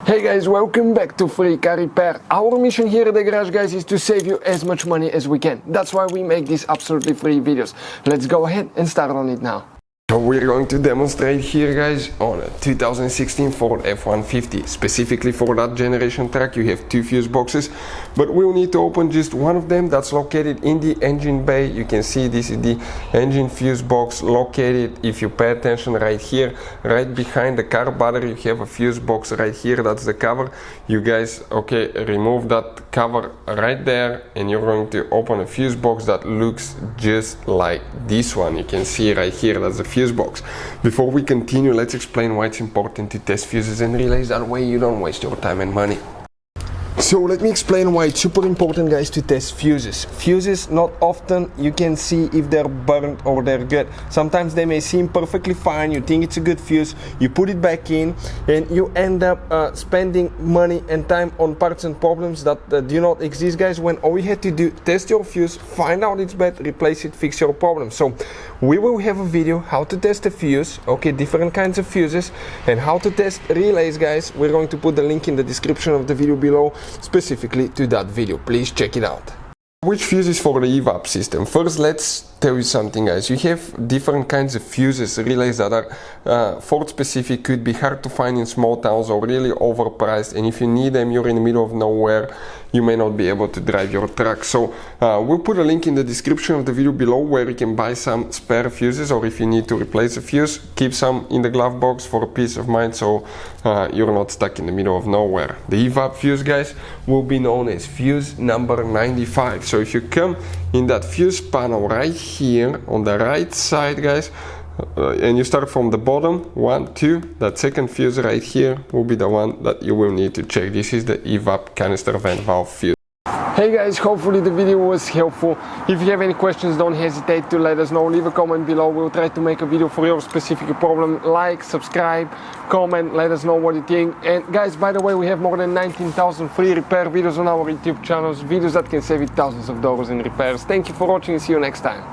Hey guys, welcome back to Free Car Repair. Our mission here at the garage, guys, is to save you as much money as we can. That's why we make these absolutely free videos. Let's go ahead and start on it now. So we're going to demonstrate here, guys, on a 2016 Ford F-150. Specifically for that generation truck, you have two fuse boxes, but we'll need to open just one of them. That's located in the engine bay. You can see this is the engine fuse box located, if you pay attention, right here, right behind the car battery. You have a fuse box right here. That's the cover. You guys, okay, remove that cover right there, and you're going to open a fuse box that looks just like this one. You can see right here, that's the fuse box. Before we continue, let's explain why it's important to test fuses and relays. That way you don't waste your time and money. So let me explain why it's super important, guys, to test fuses. Fuses, not often you can see if they're burnt or they're good. Sometimes they may seem perfectly fine, you think it's a good fuse, you put it back in, and you end up spending money and time on parts and problems that do not exist, guys, when all you had to do, test your fuse, find out it's bad, replace it, fix your problem. So we will have a video how to test a fuse, okay, different kinds of fuses, and how to test relays, guys. We're going to put the link in the description of the video below, specifically to that video. Please check it out. Which fuses for the EVAP system? First, let's tell you something, guys. You have different kinds of fuses, relays that are Ford specific, could be hard to find in small towns or really overpriced, and if you need them, you're in the middle of nowhere, you may not be able to drive your truck. So we'll put a link in the description of the video below where you can buy some spare fuses, or if you need to replace a fuse, keep some in the glove box for peace of mind, so you're not stuck in the middle of nowhere. The EVAP fuse, guys, will be known as fuse number 95. So if you come in that fuse panel right here on the right side, guys, and you start from the bottom, 1, 2, that second fuse right here will be the one that you will need to check. This is the EVAP canister vent valve fuse. Hey guys, hopefully the video was helpful. If you have any questions, don't hesitate to let us know. Leave a comment below. We'll try to make a video for your specific problem. Like, subscribe, comment, let us know what you think. And guys, by the way, we have more than 19,000 free repair videos on our YouTube channels, videos that can save you thousands of dollars in repairs. Thank you for watching and see you next time.